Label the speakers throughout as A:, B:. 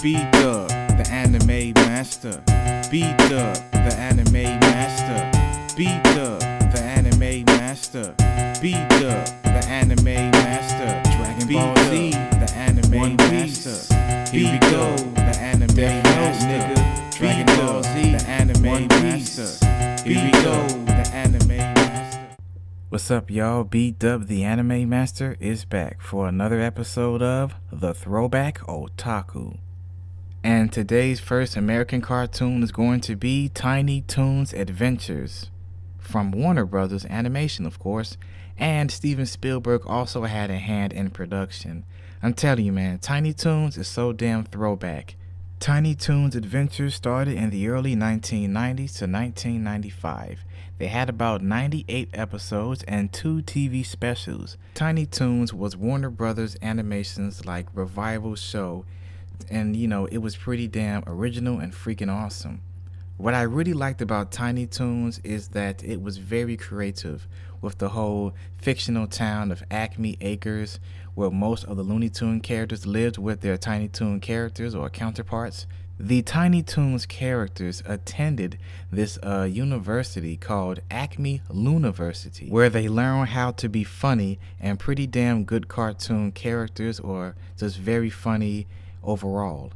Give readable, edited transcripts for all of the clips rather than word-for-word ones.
A: B-Dub, the anime master. B-Dub, the anime master. B-Dub, the anime master. B-Dub, the anime master. Dragon Ball Z, the anime master. Here we go, the anime master. Dragon Ball Z, the anime master. Here we go, the anime master. What's up, y'all? B-Dub, the anime master, is back for another episode of the Throwback Otaku. And today's first American cartoon is going to be Tiny Toons Adventures, from Warner Brothers Animation, of course, and Steven Spielberg also had a hand in production. I'm telling you, man, Tiny Toons is so damn throwback. Tiny Toons Adventures started in the early 1990s to 1995. They had about 98 episodes and 2 TV specials. Tiny Toons was Warner Brothers Animation's like revival show, and you know, it was pretty damn original and freaking awesome. What I really liked about Tiny Toons is that it was very creative, with the whole fictional town of Acme Acres, where most of the Looney Tunes characters lived with their Tiny Toon characters or counterparts. The Tiny Toons characters attended this university called Acme Looniversity, where they learn how to be funny and pretty damn good cartoon characters, or just very funny overall.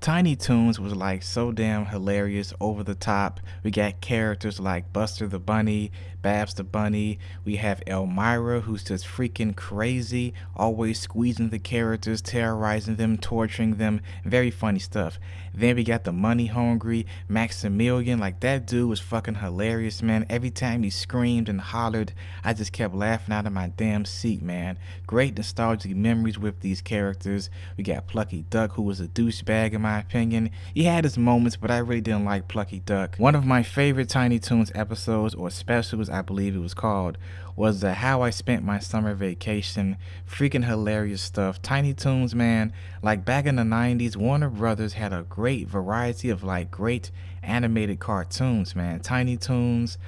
A: Tiny Toons was like so damn hilarious, over the top. We got characters like Buster the Bunny, Babs the Bunny. We have Elmira, who's just freaking crazy, always squeezing the characters, terrorizing them, torturing them. Very funny stuff. Then we got the money hungry Maximilian. Like, that dude was fucking hilarious, man. Every time he screamed and hollered, I just kept laughing out of my damn seat, man. Great nostalgic memories with these characters. We got Plucky Duck, who was a douchebag in my opinion. He had his moments, but I really didn't like Plucky Duck. One of my favorite Tiny Toons episodes, or specials I believe it was called, was the How I Spent My Summer Vacation. Freaking hilarious stuff. Tiny Toons, man, like back in the 90s, Warner Brothers had a great variety of like great animated cartoons, man. Tiny Toons,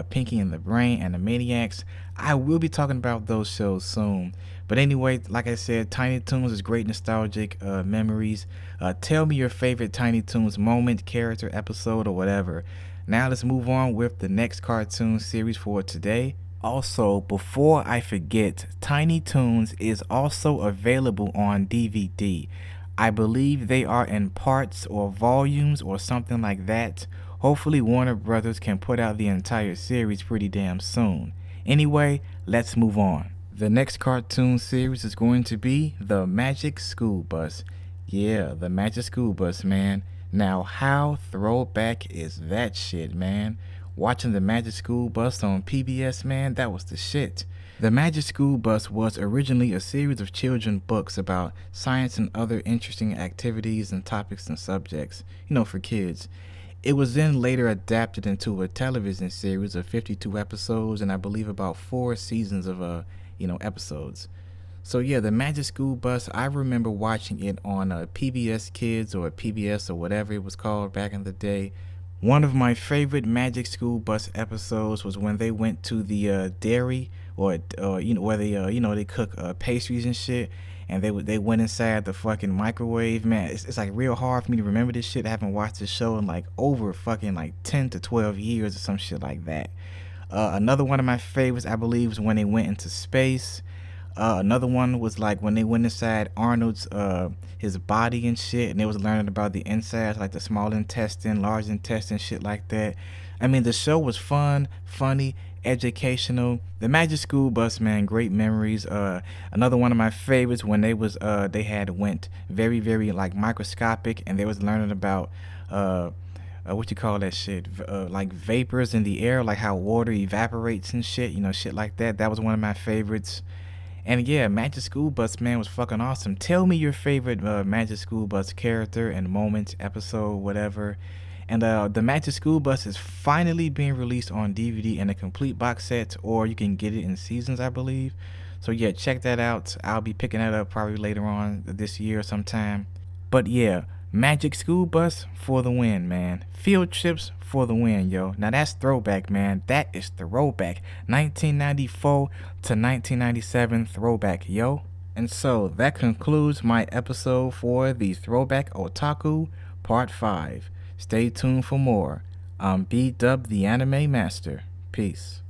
A: Pinky and the Brain, Animaniacs. I will be talking about those shows soon. But anyway, like I said, Tiny Toons is great nostalgic memories. Tell me your favorite Tiny Toons moment, character, episode, or whatever. Now let's move on with the next cartoon series for today. Also, before I forget, Tiny Toons is also available on DVD. I believe they are in parts or volumes or something like that. Hopefully Warner Brothers can put out the entire series pretty damn soon. Anyway, let's move on. The next cartoon series is going to be The Magic School Bus. Yeah, The Magic School Bus, man. Now, how throwback is that shit, man? Watching The Magic School Bus on PBS, man, that was the shit. The Magic School Bus was originally a series of children's books about science and other interesting activities and topics and subjects, you know, for kids. It was then later adapted into a television series of 52 episodes and I believe about 4 seasons of episodes. So yeah, The Magic School Bus, I remember watching it on PBS Kids or PBS or whatever it was called back in the day. One of my favorite Magic School Bus episodes was when they went to the dairy or where they cook pastries and shit, and they went inside the fucking microwave. Man, it's like real hard for me to remember this shit. I haven't watched this show in like over fucking like 10 to 12 years or some shit like that. Another one of my favorites, I believe, was when they went into space. Another one was like when they went inside Arnold's his body and shit, and they was learning about the insides, like the small intestine, large intestine, shit like that. I mean, the show was fun, funny, educational. The Magic School Bus, man, great memories. Another one of my favorites when they went very, very like microscopic, and they was learning about what you call that shit, like vapors in the air, like how water evaporates and shit, you know, shit like that. That was one of my favorites. And yeah, Magic School Bus, man, was fucking awesome. Tell me your favorite Magic School Bus character and moment, episode, whatever. And the Magic School Bus is finally being released on DVD in a complete box set, or you can get it in seasons, I believe. So yeah, check that out. I'll be picking that up probably later on this year sometime. But yeah, Magic School Bus for the win, man. Field trips for the win, yo. Now that's throwback, man. That is throwback. 1994 to 1997 throwback, yo. And so that concludes my episode for the Throwback Otaku Part 5. Stay tuned for more. I'm B-Dub the Anime Master. Peace.